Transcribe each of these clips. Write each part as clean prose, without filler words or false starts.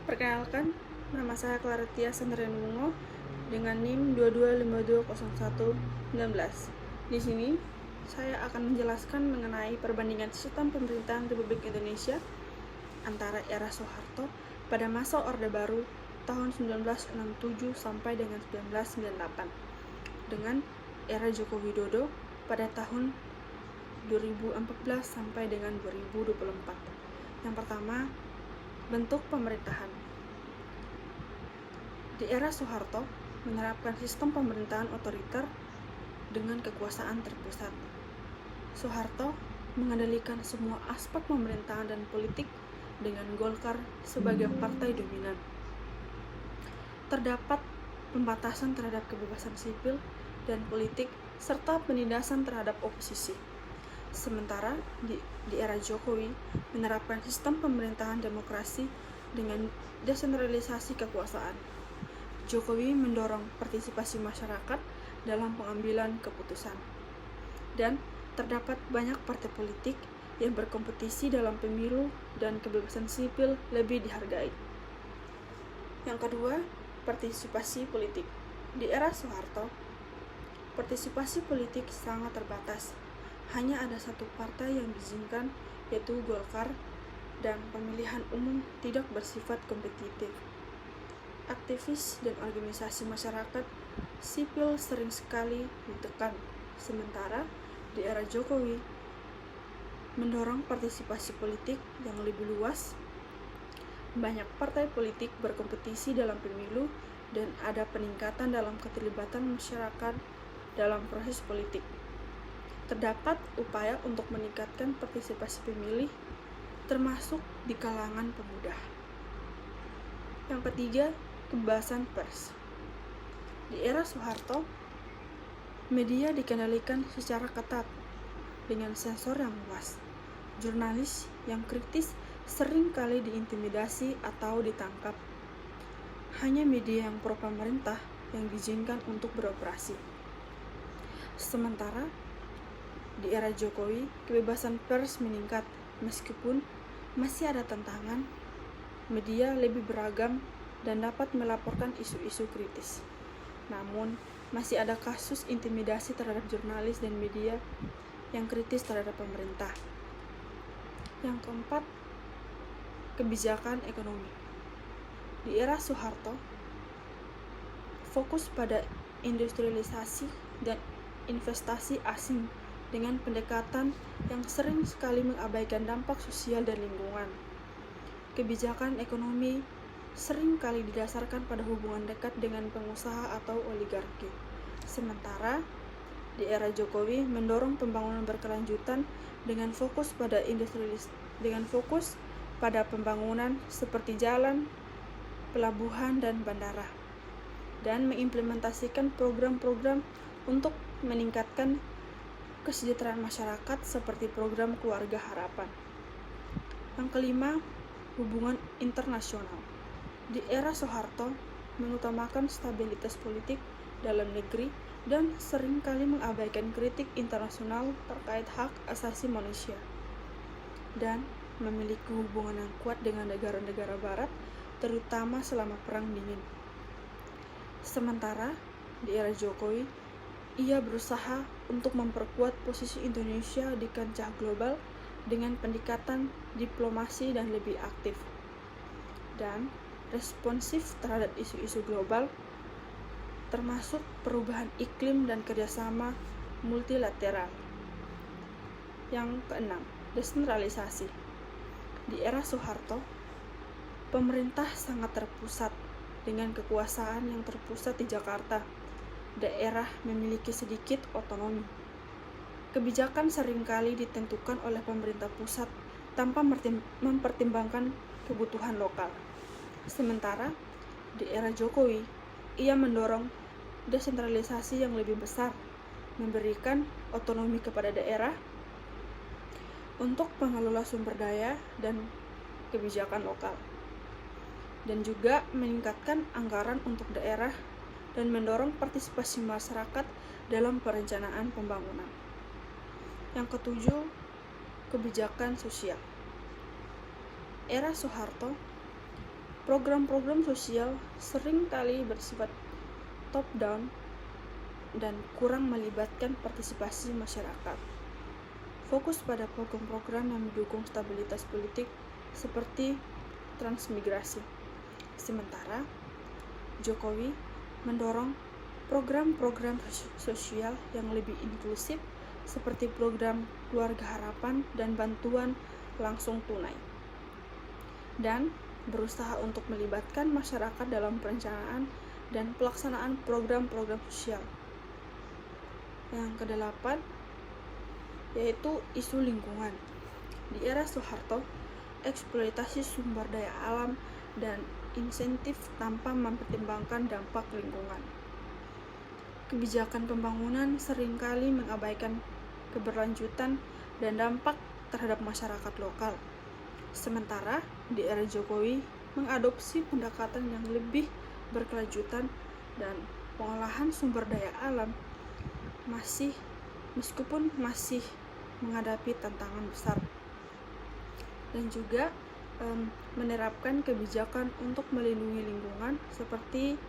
Perkenalkan, nama saya Claretia Sandrianungo dengan NIM 22520119. Di sini, saya akan menjelaskan mengenai perbandingan sistem pemerintahan Republik Indonesia antara era Soeharto pada masa Orde Baru tahun 1967 sampai dengan 1998 dengan era Joko Widodo pada tahun 2014 sampai dengan 2024. Yang pertama, bentuk pemerintahan. Di era Soeharto menerapkan sistem pemerintahan otoriter dengan kekuasaan terpusat. Soeharto mengendalikan semua aspek pemerintahan dan politik dengan Golkar sebagai partai dominan. Terdapat pembatasan terhadap kebebasan sipil dan politik serta penindasan terhadap oposisi. Sementara di era Jokowi menerapkan sistem pemerintahan demokrasi dengan desentralisasi kekuasaan. Jokowi mendorong partisipasi masyarakat dalam pengambilan keputusan. Dan terdapat banyak partai politik yang berkompetisi dalam pemilu dan kebebasan sipil lebih dihargai. Yang kedua, partisipasi politik. Di era Soeharto, partisipasi politik sangat terbatas. Hanya ada satu partai yang diizinkan, yaitu Golkar, dan pemilihan umum tidak bersifat kompetitif. Aktivis dan organisasi masyarakat sipil sering sekali ditekan, sementara di era Jokowi mendorong partisipasi politik yang lebih luas. Banyak partai politik berkompetisi dalam pemilu dan ada peningkatan dalam keterlibatan masyarakat dalam proses politik. Terdapat upaya untuk meningkatkan partisipasi pemilih, termasuk di kalangan pemuda. Yang ketiga, kebebasan pers. Di era Soeharto, media dikendalikan secara ketat dengan sensor yang luas. Jurnalis yang kritis sering kali diintimidasi atau ditangkap. Hanya media yang pro pemerintah yang diizinkan untuk beroperasi. Sementara di era Jokowi, kebebasan pers meningkat meskipun masih ada tantangan. Media lebih beragam dan dapat melaporkan isu-isu kritis. Namun, masih ada kasus intimidasi terhadap jurnalis dan media yang kritis terhadap pemerintah. Yang keempat, kebijakan ekonomi. Di era Soeharto, fokus pada industrialisasi dan investasi asing dengan pendekatan yang sering sekali mengabaikan dampak sosial dan lingkungan. Kebijakan ekonomi sering kali didasarkan pada hubungan dekat dengan pengusaha atau oligarki. Sementara di era Jokowi mendorong pembangunan berkelanjutan dengan fokus pada pembangunan seperti jalan, pelabuhan, dan bandara, dan mengimplementasikan program-program untuk meningkatkan kesejahteraan masyarakat seperti program Keluarga Harapan. Yang kelima, hubungan internasional. Di era Soeharto mengutamakan stabilitas politik dalam negeri dan seringkali mengabaikan kritik internasional terkait hak asasi manusia, dan memiliki hubungan yang kuat dengan negara-negara barat, terutama selama Perang Dingin. Sementara di era Jokowi, ia berusaha untuk memperkuat posisi Indonesia di kancah global dengan pendekatan diplomasi dan lebih aktif, dan responsif terhadap isu-isu global, termasuk perubahan iklim dan kerjasama multilateral. Yang keenam, desentralisasi. Di era Soeharto, pemerintah sangat terpusat dengan kekuasaan yang terpusat di Jakarta. Daerah memiliki sedikit otonomi. Kebijakan seringkali ditentukan oleh pemerintah pusat tanpa mempertimbangkan kebutuhan lokal. Sementara di era Jokowi, ia mendorong desentralisasi yang lebih besar, memberikan otonomi kepada daerah untuk pengelola sumber daya dan kebijakan lokal, dan juga meningkatkan anggaran untuk daerah dan mendorong partisipasi masyarakat dalam perencanaan pembangunan. Yang ketujuh, kebijakan sosial. Era Soeharto program-program sosial sering kali bersifat top-down dan kurang melibatkan partisipasi masyarakat. Fokus pada program-program yang mendukung stabilitas politik seperti transmigrasi. Sementara, Jokowi mendorong program-program sosial yang lebih inklusif seperti program Keluarga Harapan dan bantuan langsung tunai, dan berusaha untuk melibatkan masyarakat dalam perencanaan dan pelaksanaan program-program sosial. Yang kedelapan yaitu isu lingkungan. Di era Soeharto, eksploitasi sumber daya alam dan insentif tanpa mempertimbangkan dampak lingkungan. Kebijakan pembangunan seringkali mengabaikan keberlanjutan dan dampak terhadap masyarakat lokal. Sementara di era Jokowi mengadopsi pendekatan yang lebih berkelanjutan dan pengolahan sumber daya alam meskipun masih menghadapi tantangan besar, dan juga menerapkan kebijakan untuk melindungi lingkungan seperti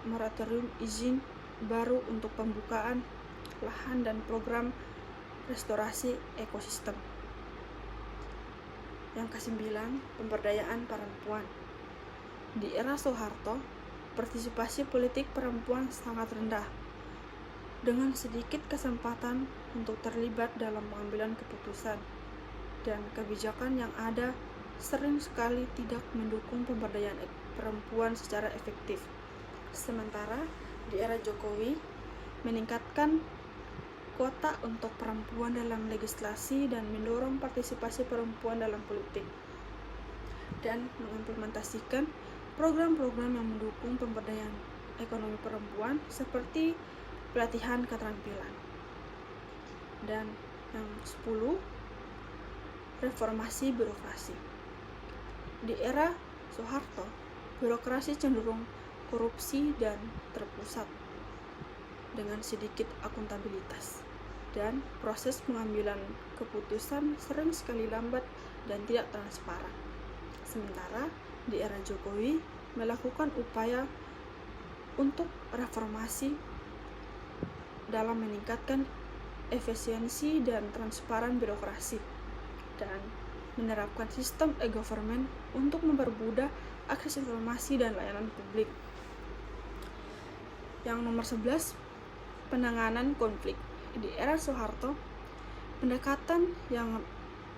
moratorium izin baru untuk pembukaan lahan dan program restorasi ekosistem. Yang kesembilan, pemberdayaan perempuan. Di era Soeharto, partisipasi politik perempuan sangat rendah, dengan sedikit kesempatan untuk terlibat dalam pengambilan keputusan, dan kebijakan yang ada sering sekali tidak mendukung pemberdayaan perempuan secara efektif. Sementara di era Jokowi meningkatkan kuota untuk perempuan dalam legislasi dan mendorong partisipasi perempuan dalam politik, dan mengimplementasikan program-program yang mendukung pemberdayaan ekonomi perempuan seperti pelatihan keterampilan. Dan yang 10, reformasi birokrasi. Di era Soeharto, birokrasi cenderung korupsi dan terpusat dengan sedikit akuntabilitas, dan proses pengambilan keputusan sering sekali lambat dan tidak transparan. Sementara di era Jokowi melakukan upaya untuk reformasi dalam meningkatkan efisiensi dan transparan birokrasi, dan menerapkan sistem e-government untuk mempermudah akses informasi dan layanan publik. Yang nomor 11, penanganan konflik. Di era Soeharto, pendekatan yang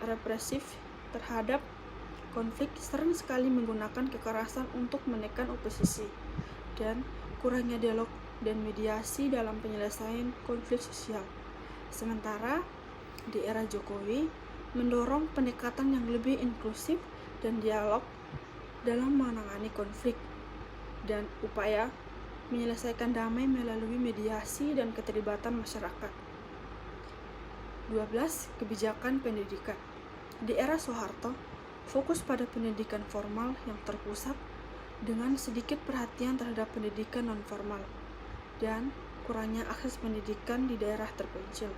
represif terhadap konflik sering sekali menggunakan kekerasan untuk menekan oposisi, dan kurangnya dialog dan mediasi dalam penyelesaian konflik sosial. Sementara di era Jokowi mendorong pendekatan yang lebih inklusif dan dialog dalam menangani konflik, dan upaya menyelesaikan damai melalui mediasi dan keterlibatan masyarakat. 12. Kebijakan pendidikan. Di era Soeharto, fokus pada pendidikan formal yang terpusat dengan sedikit perhatian terhadap pendidikan non-formal dan kurangnya akses pendidikan di daerah terpencil.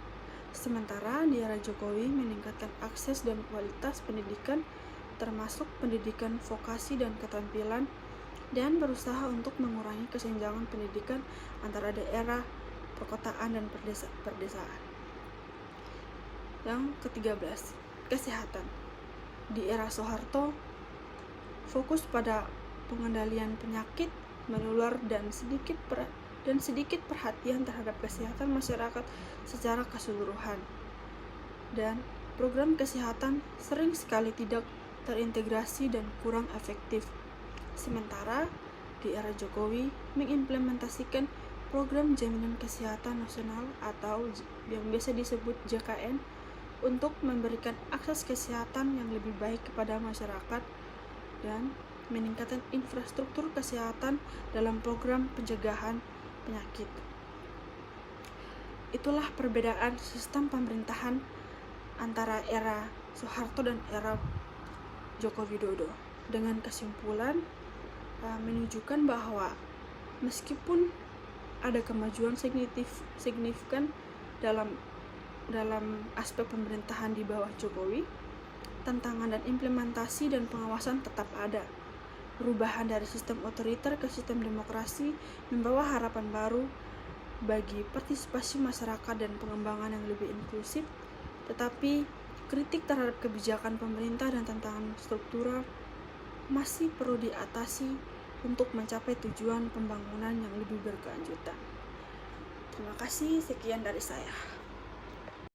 Sementara di era Jokowi meningkatkan akses dan kualitas pendidikan termasuk pendidikan vokasi dan keterampilan, dan berusaha untuk mengurangi kesenjangan pendidikan antara daerah perkotaan dan perdesaan. Yang ke-13, kesehatan. Di era Soeharto, fokus pada pengendalian penyakit menular dan sedikit perhatian terhadap kesehatan masyarakat secara keseluruhan. Dan program kesehatan sering sekali tidak terintegrasi dan kurang efektif. Sementara di era Jokowi mengimplementasikan program jaminan kesehatan nasional atau yang biasa disebut JKN untuk memberikan akses kesehatan yang lebih baik kepada masyarakat dan meningkatkan infrastruktur kesehatan dalam program pencegahan penyakit. Itulah perbedaan sistem pemerintahan antara era Soeharto dan era Joko Widodo. Dengan kesimpulan menunjukkan bahwa meskipun ada kemajuan signifikan dalam aspek pemerintahan di bawah Jokowi, tantangan dan implementasi dan pengawasan tetap ada. Perubahan dari sistem otoriter ke sistem demokrasi membawa harapan baru bagi partisipasi masyarakat dan pengembangan yang lebih inklusif, tetapi kritik terhadap kebijakan pemerintah dan tantangan struktural masih perlu diatasi untuk mencapai tujuan pembangunan yang lebih berkelanjutan. Terima kasih, sekian dari saya.